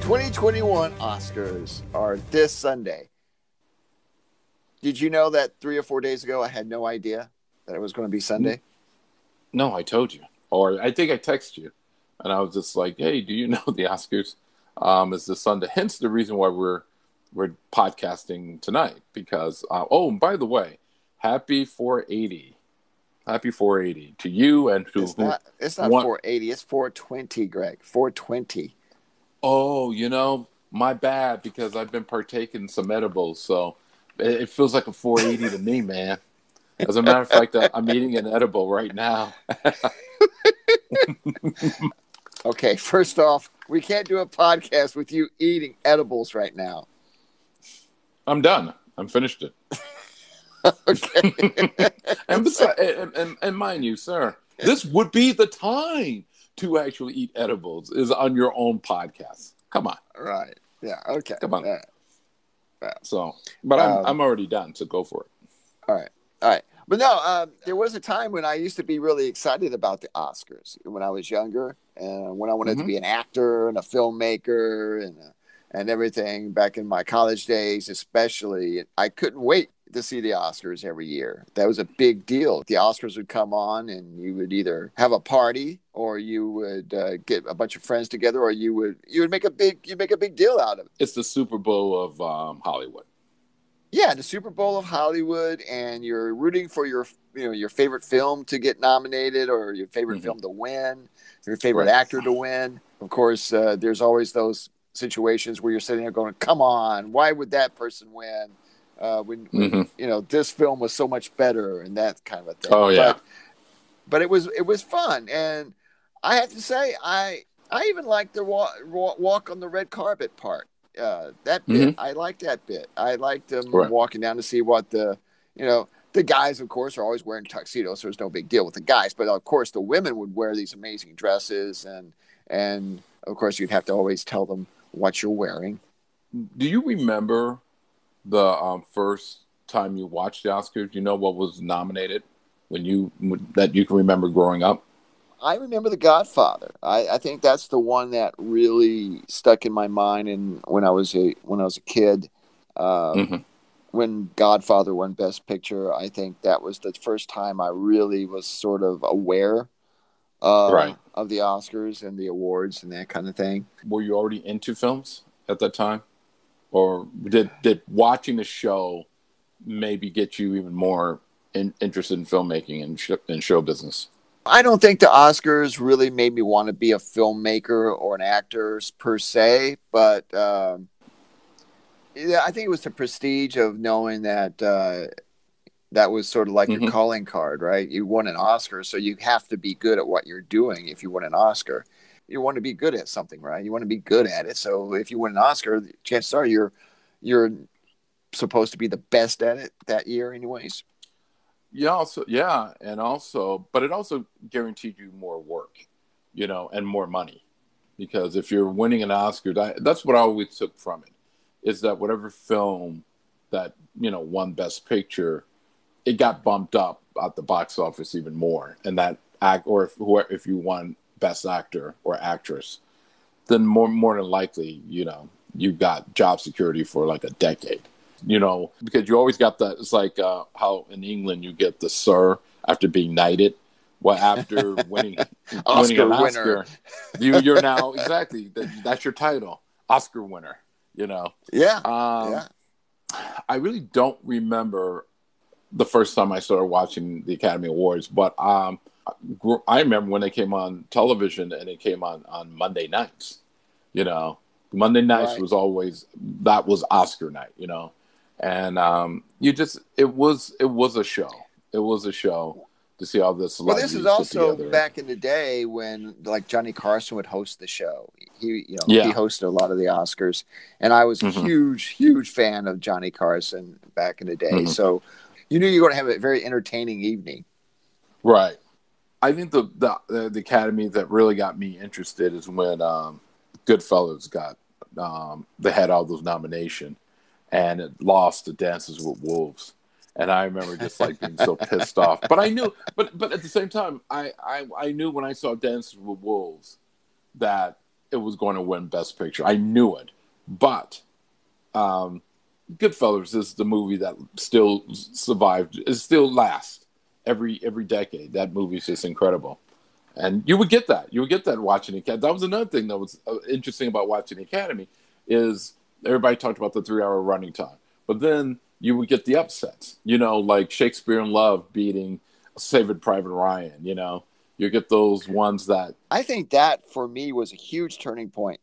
2021 Oscars are this Sunday. Did you know that 3 or 4 days ago I had no idea that it was going to be Sunday? No, I told you. Or I think I texted you. And I was just like, hey, do you know the Oscars is this Sunday? Hence the reason why we're podcasting tonight. Because, and by the way, happy 480. Happy 480 to you and to... It's not 480. It's 420, Greg. 420. Oh, my bad, because I've been partaking some edibles, so it feels like a 480 to me, man. As a matter of fact, I'm eating an edible right now. Okay, first off, we can't do a podcast with you eating edibles right now. I'm done. I'm finished it. Okay. and mind you, sir, this would be the time to actually eat edibles is on your own podcast. Come on. Right. Yeah. Okay. Come on. Yeah. So, but I'm already done, so go for it. All right. But no, there was a time when I used to be really excited about the Oscars when I was younger, and when I wanted to be an actor and a filmmaker and everything back in my college days, especially. I couldn't wait to see the Oscars every year. That was a big deal. The Oscars would come on, and you would either have a party, or you would get a bunch of friends together, or you would make a big deal out of it. It's the Super Bowl of Hollywood. Yeah, the Super Bowl of Hollywood, and you're rooting for your favorite film to get nominated, or your favorite film to win, your favorite actor to win. Of course, there's always those situations where you're sitting there going, "Come on, why would that person win? When this film was so much better," and that kind of a thing. Oh yeah, but it was fun, and I have to say, I even liked the walk on the red carpet part. That bit, I liked that bit. I liked them walking down to see what the guys, of course, are always wearing tuxedos, so there's no big deal with the guys. But of course, the women would wear these amazing dresses, and of course, you'd have to always tell them what you're wearing. Do you remember the first time you watched the Oscars? Do you know what was nominated that you can remember growing up? I remember The Godfather. I think that's the one that really stuck in my mind. And when I was a kid, when Godfather won Best Picture, I think that was the first time I really was sort of aware of the Oscars and the awards and that kind of thing. Were you already into films at that time, or did watching the show maybe get you even more interested in filmmaking and show business? I don't think the Oscars really made me want to be a filmmaker or an actor per se, but I think it was the prestige of knowing that that was sort of like your calling card, right? You won an Oscar, so you have to be good at what you're doing. If you win an Oscar, you want to be good at something, right? You want to be good at it. So if you win an Oscar, chances are you're supposed to be the best at it that year, anyways. Yeah, but it also guaranteed you more work, and more money, because if you're winning an Oscar, that's what I always took from it, is that whatever film that won Best Picture, it got bumped up at the box office even more, and that if you won Best Actor or Actress, then more than likely, you got job security for like a decade. Because you always got that. It's like how in England you get the Sir after being knighted. Well, after winning an Oscar, you're now exactly that's your title, Oscar winner. Yeah. I really don't remember the first time I started watching the Academy Awards, but I remember when they came on television, and it came on Monday nights. Monday nights was always Oscar night. And it was a show. It was a show to see all this. Well, this is also back in the day when like Johnny Carson would host the show. He hosted a lot of the Oscars, and I was a huge fan of Johnny Carson back in the day. So you knew you were going to have a very entertaining evening. Right. I think the Academy that really got me interested is when Goodfellas they had all those nominations. And it lost to Dances with Wolves, and I remember just like being so pissed off. But I knew, but at the same time, I knew when I saw Dances with Wolves that it was going to win Best Picture. I knew it, but Goodfellas is the movie that still survived. It still lasts every decade. That movie is just incredible, and you would get that. You would get that watching the Academy. That was another thing that was interesting about watching the Academy is everybody talked about the 3-hour running time, but then you would get the upsets. Like Shakespeare in Love beating Saving Private Ryan. You get those ones that I think that for me was a huge turning point.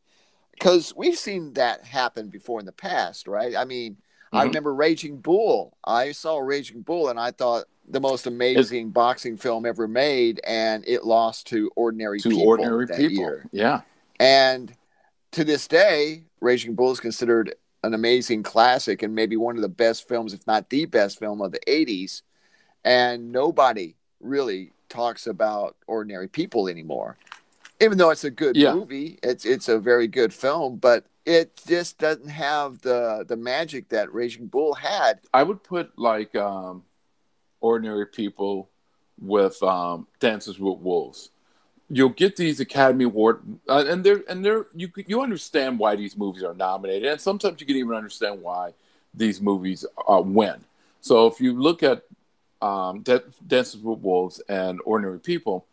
Because we've seen that happen before in the past, right? I mean, I remember Raging Bull. I saw Raging Bull, and I thought the most amazing boxing film ever made, and it lost to Ordinary People that year. Yeah. And to this day, Raging Bull is considered an amazing classic and maybe one of the best films, if not the best film of the 80s. And nobody really talks about Ordinary People anymore. Even though it's a good movie, it's a very good film, but it just doesn't have the magic that Raging Bull had. I would put like Ordinary People with Dances with Wolves. You'll get these Academy Award, and you understand why these movies are nominated, and sometimes you can even understand why these movies win. So if you look at Dances with Wolves and Ordinary People,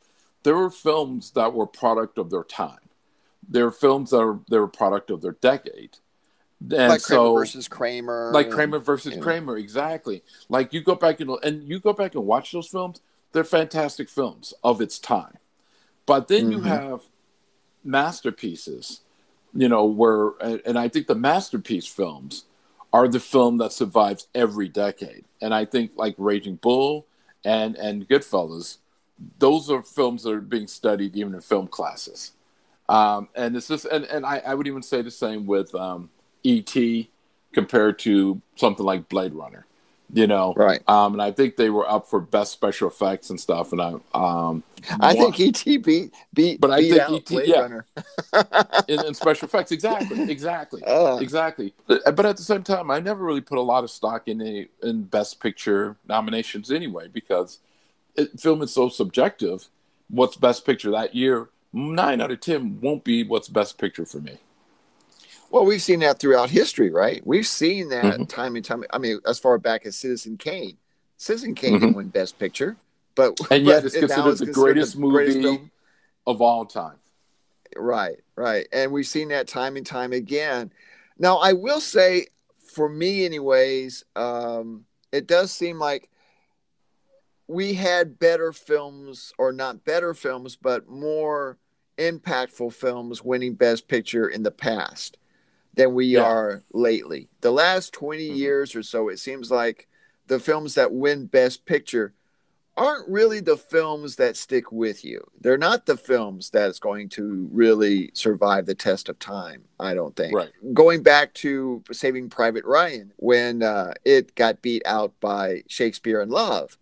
there were films that were product of their time. There were films that were product of their decade. And like Kramer versus Kramer. Like Kramer versus Kramer, exactly. Like you go back and watch those films, they're fantastic films of its time. But then you have masterpieces, and I think the masterpiece films are the film that survives every decade. And I think like Raging Bull and Goodfellas, those are films that are being studied even in film classes. And it's just, and I would even say the same with E.T. compared to something like Blade Runner, Right. And I think they were up for best special effects and stuff. And I think E.T. beat out Blade Runner in special effects. Exactly. But at the same time, I never really put a lot of stock in best picture nominations anyway, because film is so subjective. What's best picture that year? 9 out of 10 won't be what's best picture for me. Well, we've seen that throughout history, right? We've seen that time and time. I mean, as far back as Citizen Kane. Citizen Kane didn't win Best Picture, but yet it's considered the greatest movie of all time. Right. And we've seen that time and time again. Now, I will say, for me anyways, it does seem like we had better films, or not better films, but more impactful films winning Best Picture in the past than we are lately. The last 20 years or so, it seems like the films that win Best Picture aren't really the films that stick with you. They're not the films that's going to really survive the test of time, I don't think. Right. Going back to Saving Private Ryan, when it got beat out by Shakespeare in Love,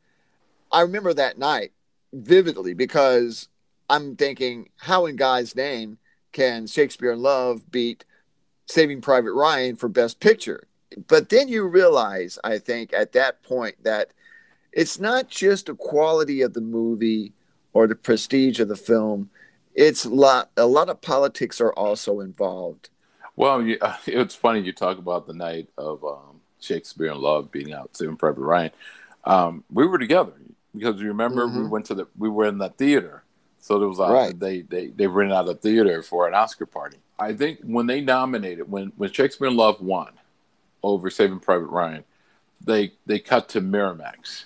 I remember that night vividly, because I'm thinking, how in God's name can Shakespeare in Love beat Saving Private Ryan for Best Picture? But then you realize, I think, at that point, that it's not just the quality of the movie or the prestige of the film. It's a lot of politics are also involved. Well, it's funny you talk about the night of Shakespeare in Love beating out Saving Private Ryan. We were together because you remember we were in that theater. So there was they rented out a theater for an Oscar party. I think when they nominated, when Shakespeare in Love won over Saving Private Ryan, they cut to Miramax,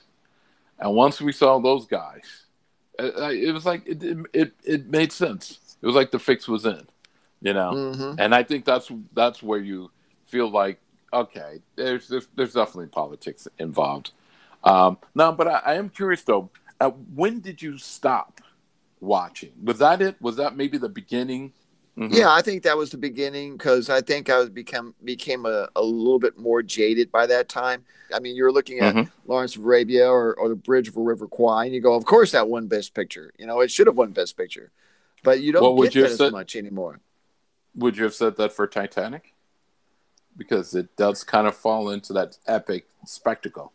and once we saw those guys, it was like it made sense. It was like the fix was in, And I think that's where you feel like, okay, there's definitely politics involved. Now, but I am curious though. When did you stop watching? Was that it? Was that maybe the beginning? Yeah, I think that was the beginning, because I think I became a little bit more jaded by that time. I mean, you're looking at Lawrence of Arabia or The Bridge of a River Kwai, and you go, of course that won Best Picture. It should have won Best Picture. But you don't get that as much anymore. Would you have said that for Titanic? Because it does kind of fall into that epic spectacle.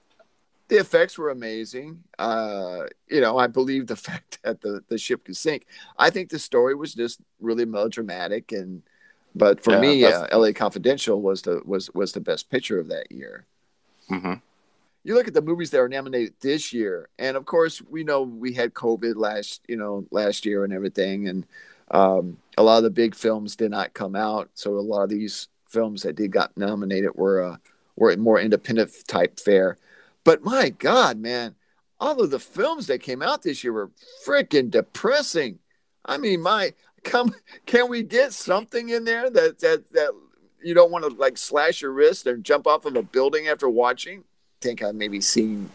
The effects were amazing. I believe the fact that the ship could sink. I think the story was just really melodramatic, but for Yeah, me, that's L.A. Confidential was the best picture of that year. mm-hmm. You look at the movies that are nominated this year, and of course, we know we had COVID last year and everything, and a lot of the big films did not come out. So a lot of these films that did got nominated were more independent type fare. But my God, man, all of the films that came out this year were freaking depressing. I mean, can we get something in there that you don't want to like slash your wrist and jump off of a building after watching? I think I've maybe seen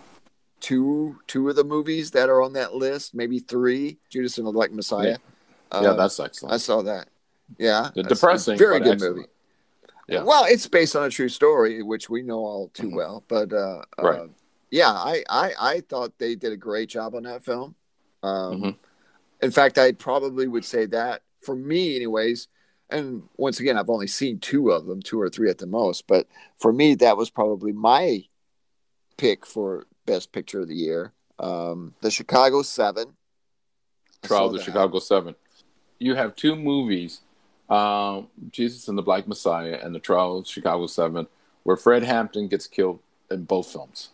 two of the movies that are on that list, maybe three. Judas and the Black Messiah. Yeah, that's excellent. I saw that. Yeah, depressing, very but good excellent. movie. Yeah. Well, it's based on a true story, which we know all too well. But right. Yeah, I thought they did a great job on that film. In fact, I probably would say that for me, anyways. And once again, I've only seen two of them, two or three at the most. But for me, that was probably my pick for Best Picture of the Year. The Chicago 7. Trial of the Chicago 7. You have two movies, Jesus and the Black Messiah and the Trial of Chicago 7, where Fred Hampton gets killed in both films.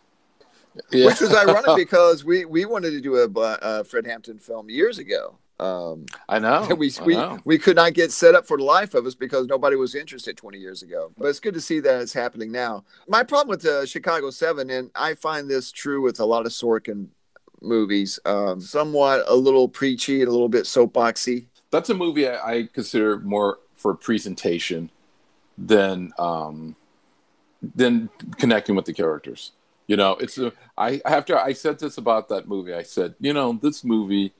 Yeah. Which was ironic because we wanted to do a Fred Hampton film years ago. I know. We could not get set up for the life of us because nobody was interested 20 years ago. But it's good to see that it's happening now. My problem with the Chicago 7, and I find this true with a lot of Sorkin movies, somewhat a little preachy and a little bit soapboxy. That's a movie I consider more for presentation than connecting with the characters. I said this about that movie. I said, this movie,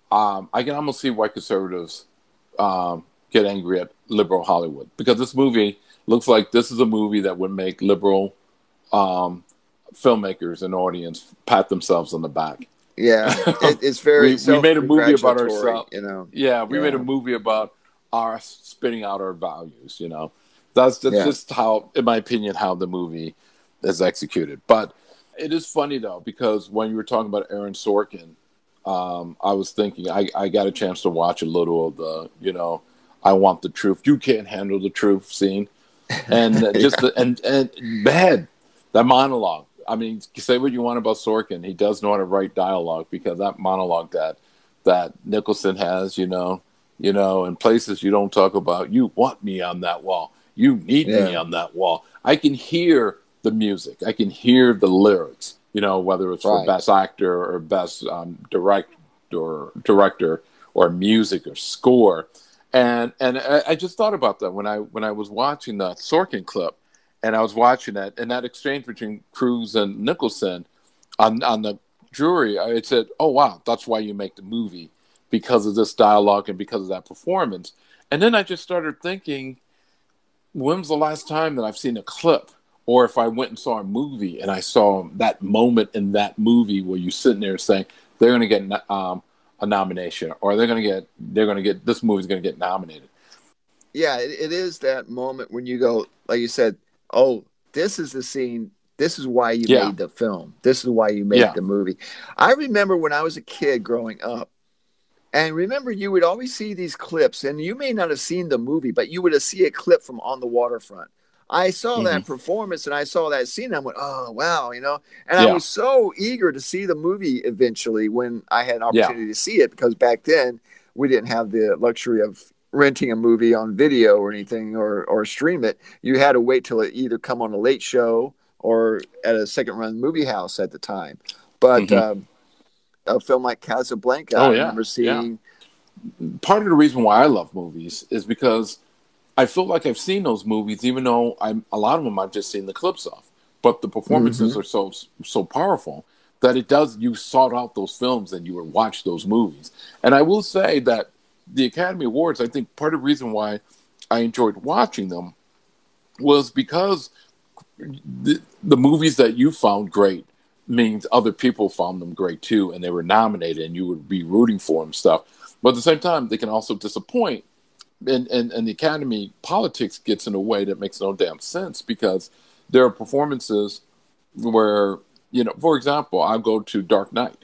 I can almost see why conservatives get angry at liberal Hollywood, because this movie looks like this is a movie that would make liberal filmmakers and audience pat themselves on the back. Yeah, it's very. we made a movie about ourselves. We made a movie about our spitting out our values. That's just how, in my opinion, how the movie is executed. But it is funny though, because when you were talking about Aaron Sorkin, I was thinking I got a chance to watch a little of the I want the truth, you can't handle the truth scene, and just and bad that monologue. I mean, say what you want about Sorkin, he does know how to write dialogue, because that monologue that Nicholson has, in places you don't talk about. You want me on that wall. You need me on that wall. I can hear the music. I can hear the lyrics. Whether it's for best actor or best director or music or score. And I just thought about that when I was watching the Sorkin clip. And I was watching that, and that exchange between Cruise and Nicholson on the jury, I said, oh, wow, that's why you make the movie, because of this dialogue and because of that performance. And then I just started thinking, when's the last time that I've seen a clip, or if I went and saw a movie and I saw that moment in that movie where you're sitting there saying they're going to get a nomination, or they're going to get this movie's going to get nominated. Yeah, it is that moment when you go, like you said, oh, this is the scene. This is why you made the film. This is why you made the movie. I remember when I was a kid growing up, and remember you would always see these clips, and you may not have seen the movie, but you would have seen a clip from On the Waterfront. I saw that performance, and I saw that scene, and I went, oh, wow, and I was so eager to see the movie eventually when I had an opportunity to see it, because back then we didn't have the luxury of renting a movie on video or anything, or stream it. You had to wait till it either come on a late show or at a second run movie house at the time. But a film like Casablanca, I remember seeing. Part of the reason why I love movies is because I feel like I've seen those movies, even though a lot of them I've just seen the clips of. But the performances are so powerful that you sought out those films and you would watch those movies. And I will say that the Academy Awards, I think part of the reason why I enjoyed watching them was because the movies that you found great means other people found them great too, and they were nominated, and you would be rooting for them stuff. But at the same time, they can also disappoint, and the Academy politics gets in a way that makes no damn sense, because there are performances where For example, I'll go to Dark Knight.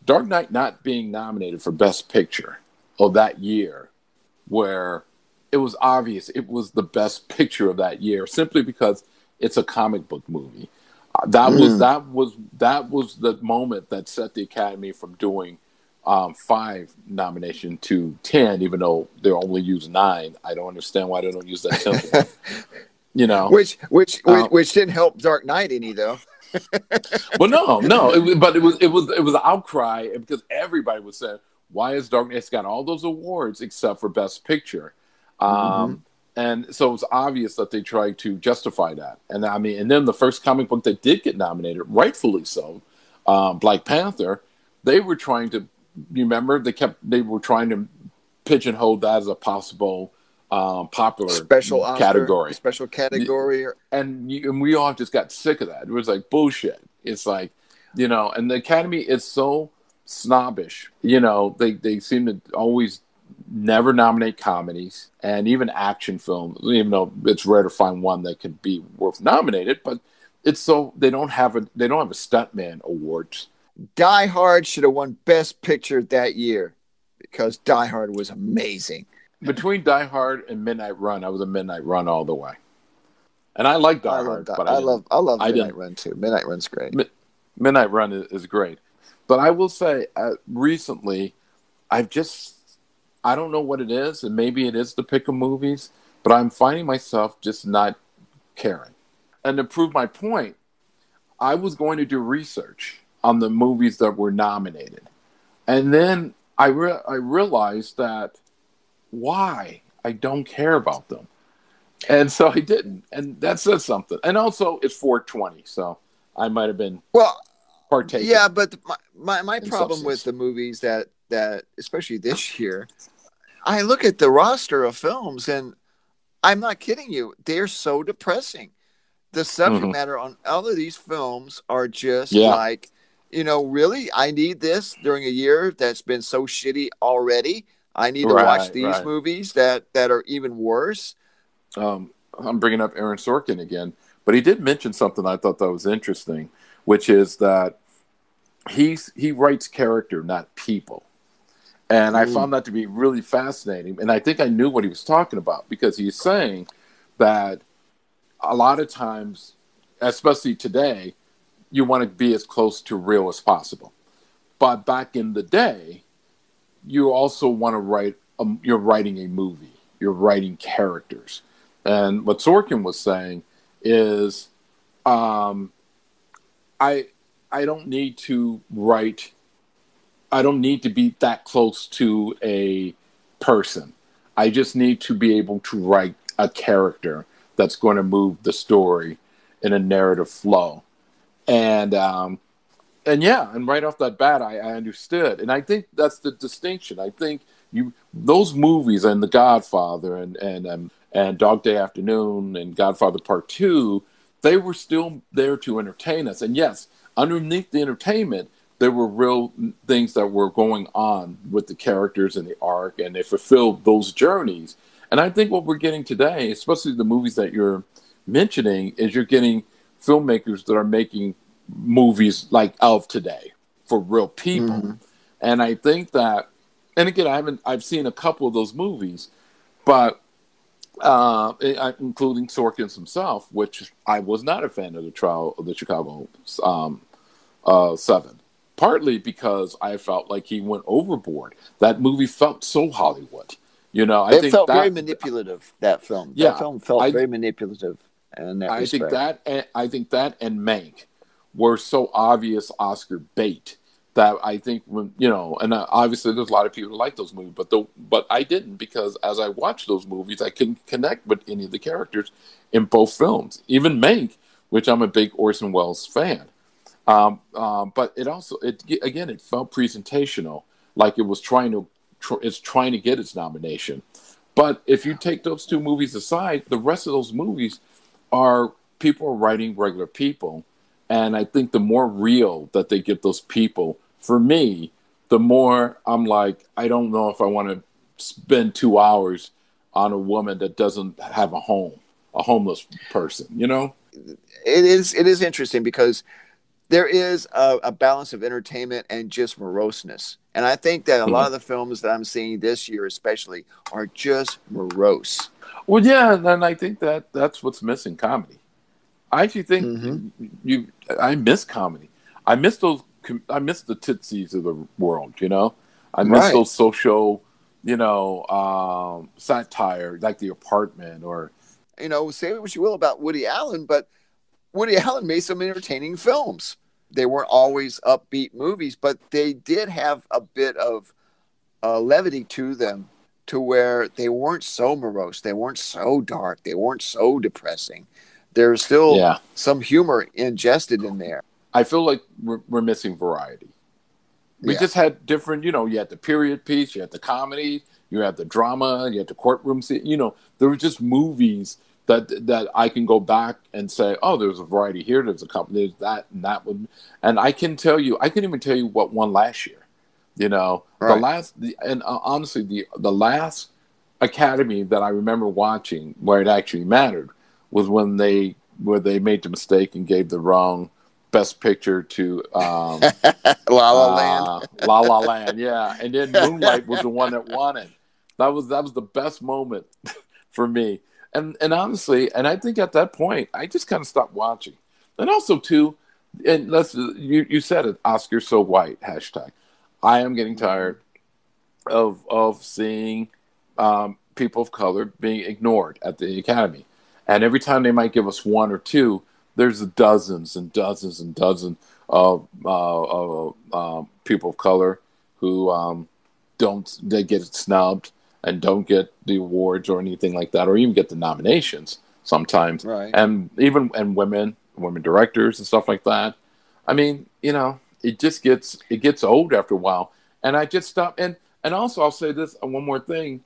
Dark Knight not being nominated for Best Picture of that year, where it was obvious it was the best picture of that year, simply because it's a comic book movie. That was the moment that set the Academy from doing 5 nomination to 10, even though they only use 9. I don't understand why they don't use that 10th one. Which didn't help Dark Knight any though. Well, no, it was an outcry because everybody was saying, "Why is Dark Knight?" It's got all those awards except for Best Picture, and so it's obvious that they tried to justify that. And and then the first comic book that did get nominated, rightfully so, Black Panther, they were trying to. You remember they were trying to pigeonhole that as a possible popular special category, and we all just got sick of that. It was like bullshit. It's like, and the Academy is so snobbish. They seem to always never nominate comedies and even action films, even though it's rare to find one that could be worth nominated. But it's so they don't have a stuntman awards. Die Hard should have won Best Picture that year because Die Hard was amazing. Between Die Hard and Midnight Run, I was a Midnight Run all the way, and I like Die Hard. But I love Midnight Run too. Midnight Run's great. Midnight Run is great, but I will say recently, I don't know what it is, and maybe it is the pick of movies, but I'm finding myself just not caring. And to prove my point, I was going to do research on the movies that were nominated, and then I realized that. Why I don't care about them, and so I didn't, and that says something. And also, it's 420, so I might have been partaking. Yeah, but my problem with the movies that especially this year, I look at the roster of films, and I'm not kidding you, they're so depressing. The subject matter on all of these films are just like, really, I need this during a year that's been so shitty already. I need to watch these movies that are even worse. I'm bringing up Aaron Sorkin again, but he did mention something I thought that was interesting, which is that he writes character, not people. And I found that to be really fascinating. And I think I knew what he was talking about, because he's saying that a lot of times, especially today, you want to be as close to real as possible. But back in the day, you also want to write, you're writing a movie, you're writing characters. And what Sorkin was saying is, I don't need to write, I don't need to be that close to a person. I just need to be able to write a character that's going to move the story in a narrative flow. And right off that bat, I understood. And I think that's the distinction. I think those movies and The Godfather and Dog Day Afternoon and Godfather Part 2, they were still there to entertain us. And yes, underneath the entertainment, there were real things that were going on with the characters and the arc, and they fulfilled those journeys. And I think what we're getting today, especially the movies that you're mentioning, is you're getting filmmakers that are making movies like of today for real people. And I think that, and again, I've seen a couple of those movies, but including Sorkin's himself, which I was not a fan of the trial of the Chicago 7, partly because I felt like he went overboard. That movie felt so Hollywood. I think felt very manipulative. That film felt very manipulative. And I think that and Mank were so obvious Oscar bait that I think when and obviously there's a lot of people who like those movies, but I didn't, because as I watched those movies, I couldn't connect with any of the characters in both films. Even Mank, which I'm a big Orson Welles fan, but it felt presentational, like it was trying to get its nomination. But if you take those two movies aside, the rest of those movies are people writing regular people. And I think the more real that they get those people, for me, the more I'm like, I don't know if I want to spend 2 hours on a woman that doesn't have a home, a homeless person, It is interesting because there is a balance of entertainment and just moroseness. And I think that a lot Mhm. of the films that I'm seeing this year, especially, are just morose. Well, yeah, and I think that that's what's missing comedy. I actually think Mm-hmm. you. I miss comedy. I miss those. I miss the tootsies of the world. You know, I miss Right. those social, satire like The Apartment or. You know, say what you will about Woody Allen, but Woody Allen made some entertaining films. They weren't always upbeat movies, but they did have a bit of levity to them, to where they weren't so morose, they weren't so dark, they weren't so depressing. There's still Yeah, some humor ingested in there. I feel like we're missing variety. We Yeah, just had different. You had the period piece, you had the comedy, you had the drama, you had the courtroom scene. There were just movies that I can go back and say, oh, there's a variety here, there's a couple, there's that and that one, and I can even tell you what won last year. right. Honestly, the last Academy that I remember watching where it actually mattered was when where they made the mistake and gave the wrong Best Picture to La La Land. La La Land, yeah, and then Moonlight was the one that won it. That was the best moment for me, and honestly, and I think at that point I just kind of stopped watching, and also too, and you said it, Oscar so white hashtag. I am getting tired of seeing people of color being ignored at the Academy, and every time they might give us one or two, there's dozens and dozens and dozens of people of color who don't they get snubbed and don't get the awards or anything like that, or even get the nominations sometimes, Right. and even and women directors and stuff like that. I mean, it gets old after a while, and I just stopped. And also, I'll say this one more thing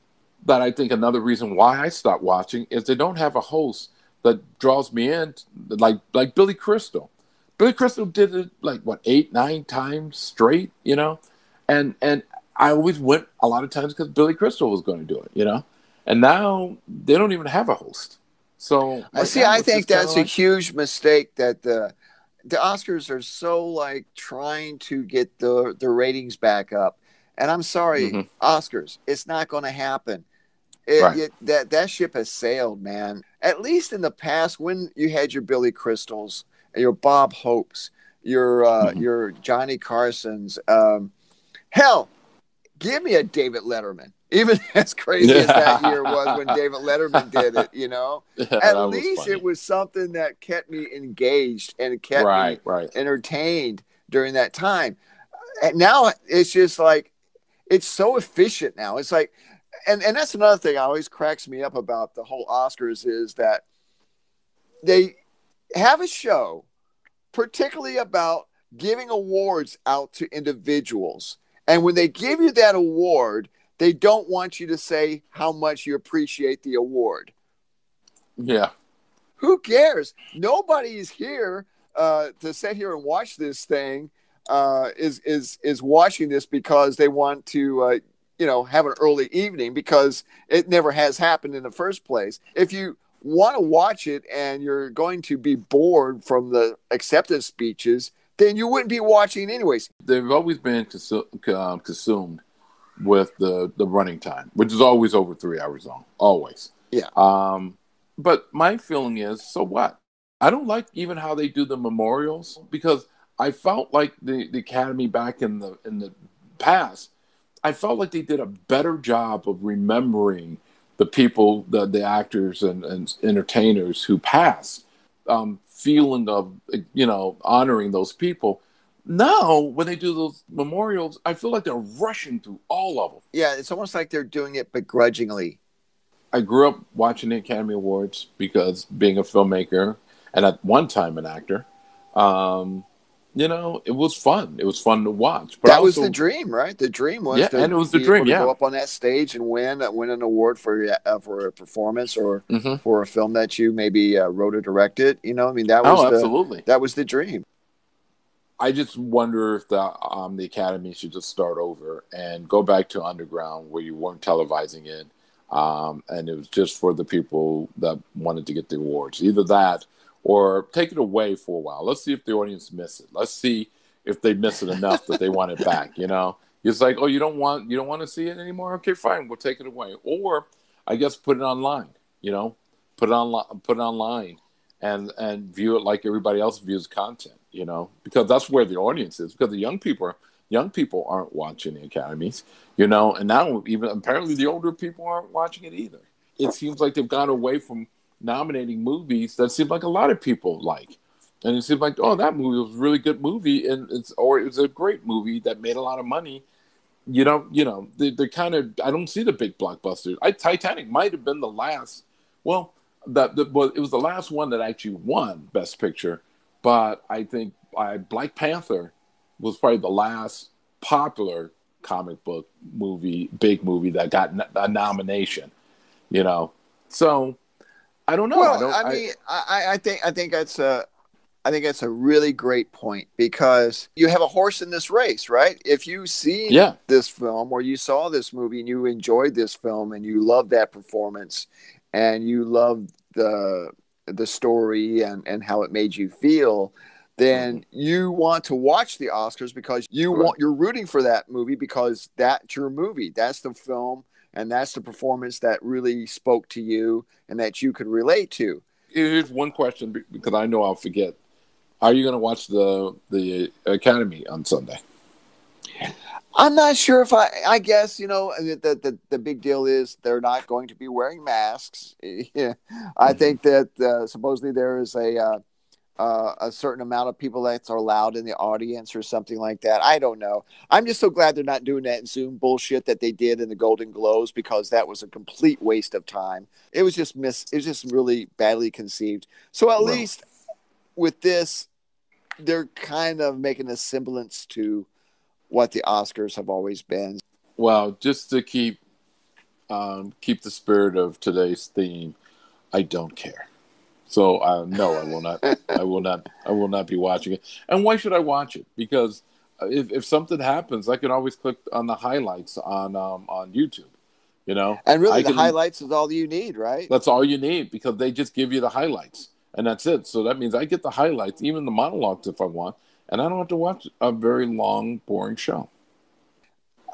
that I think another reason why I stopped watching is they don't have a host that draws me in, like Billy Crystal. Billy Crystal did it like what 8, 9 times straight, and I always went a lot of times because Billy Crystal was going to do it. And now they don't even have a host. So I right see. now I it's think just kind of that's a like, huge mistake, that the Oscars are so like trying to get the ratings back up. And I'm sorry, hmm Oscars, it's not going to happen. right, That ship has sailed, man. At least in the past, when you had your Billy Crystals, your Bob Hopes, hmm your Johnny Carsons, hell, give me a David Letterman. Even as crazy as that year was when yeah, David Letterman did it, at that was least it funny. was something that kept me engaged and kept me Right, right. entertained during that time. And now it's just like, it's so efficient now. It's like, and that's another thing that always cracks me up about the whole Oscars, is that they have a show particularly about giving awards out to individuals. And when they give you that award, they don't want you to say how much you appreciate the award. Yeah, Who cares? Nobody is here to sit here and watch this thing. Is watching this because they want to have an early evening, because it never has happened in the first place. If you want to watch it and you're going to be bored from the acceptance speeches, then you wouldn't be watching anyways. they've always been consumed with the running time, which is always over 3 hours long, always. Yeah. But my feeling is, so what? I don't like even how they do the memorials, because I felt like the Academy back in the past, I felt like they did a better job of remembering the people, the actors and entertainers who passed, feeling of honoring those people. Now, when they do those memorials, I feel like they're rushing through all of them. Yeah, it's almost like they're doing it begrudgingly. I grew up watching the Academy Awards because being a filmmaker and at one time an actor, um, it was fun. It was fun to watch. But That was the also, dream, right? The dream was yeah, to and it was the be able dream. to go Yeah. up on that stage and win an award for a performance, or hmm for a film that you maybe wrote or directed. I mean, that was Oh, the absolutely. dream. I just wonder if the Academy should just start over and go back to underground where you weren't televising it, and it was just for the people that wanted to get the awards. Either that, or take it away for a while. Let's see if the audience miss it. Let's see if they miss it enough that they want it back. It's like, oh, you don't want to see it anymore? Okay, fine, we'll take it away. Or I guess put it online. Put it online, and view it like everybody else views content. Because that's where the audience is. Because the young people aren't watching the academies. And now even apparently the older people aren't watching it either. It seems like they've gone away from nominating movies that seem like a lot of people like. And it seems like, oh, that movie was a really good movie, or it was a great movie that made a lot of money. They're kind of, I don't see the big blockbusters. Titanic might have been the last. Well, it was the last one that actually won Best Picture, but I think Black Panther was probably the last popular comic book big movie that got a nomination. So I don't know. Well, I think that's a really great point, because you have a horse in this race, right? If you see this film, or you saw this movie and you enjoyed this film and you loved that performance and you loved the story and how it made you feel, then you want to watch the Oscars because you're rooting for that movie, because that's your movie. That's the film and that's the performance that really spoke to you and that you could relate to. Here's one question, because I know I'll forget. Are you going to watch the Academy on Sunday? I'm not sure if I guess, the big deal is they're not going to be wearing masks. I think that supposedly there is a certain amount of people that are allowed in the audience or something like that. I don't know. I'm just so glad they're not doing that Zoom bullshit that they did in the Golden Globes, because that was a complete waste of time. It was just it was just really badly conceived. So at least with this, they're kind of making a semblance to what the Oscars have always been. Well, just to keep the spirit of today's theme, I don't care. So no, I will not. I will not be watching it. And why should I watch it? Because if something happens, I can always click on the highlights on YouTube. And really, the highlights is all you need, right? That's all you need, because they just give you the highlights, and that's it. So that means I get the highlights, even the monologues if I want, and I don't have to watch a very long, boring show.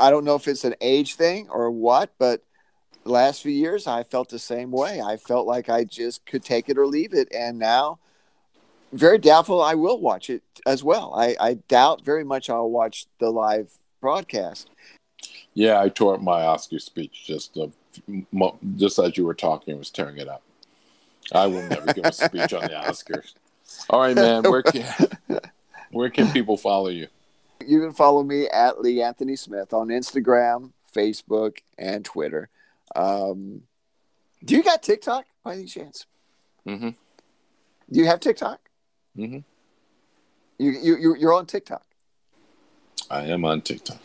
I don't know if it's an age thing or what, but the last few years, I felt the same way. I felt like I just could take it or leave it. And now, very doubtful I will watch it as well. I doubt very much I'll watch the live broadcast. Yeah, I tore up my Oscar speech just as you were talking. I was tearing it up. I will never give a speech on the Oscars. All right, man. Where can people follow you? You can follow me at Lee Anthony Smith on Instagram, Facebook, and Twitter. Do you got TikTok by any chance? Mm-hmm. Do you have TikTok? Mm-hmm. You're on TikTok. I am on TikTok.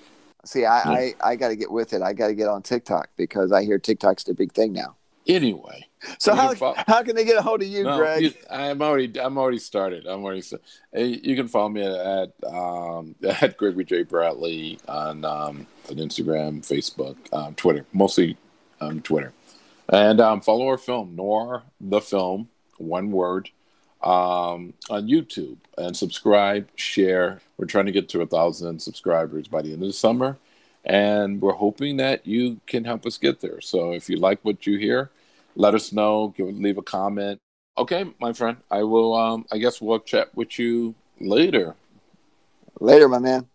See, I got to get with it. I got to get on TikTok, because I hear TikTok's the big thing now. Anyway, so how can they get a hold of you, Greg? I'm already started. You can follow me at Gregory J Bradley on Instagram, Facebook, Twitter, mostly Twitter, and follow our film Noir the Film, one word, on YouTube, and subscribe, share. We're trying to get to 1,000 subscribers by the end of the summer, and we're hoping that you can help us get there. So if you like what you hear, let us know. Leave a comment. Okay, my friend. I will. I guess we'll chat with you later. Later, my man.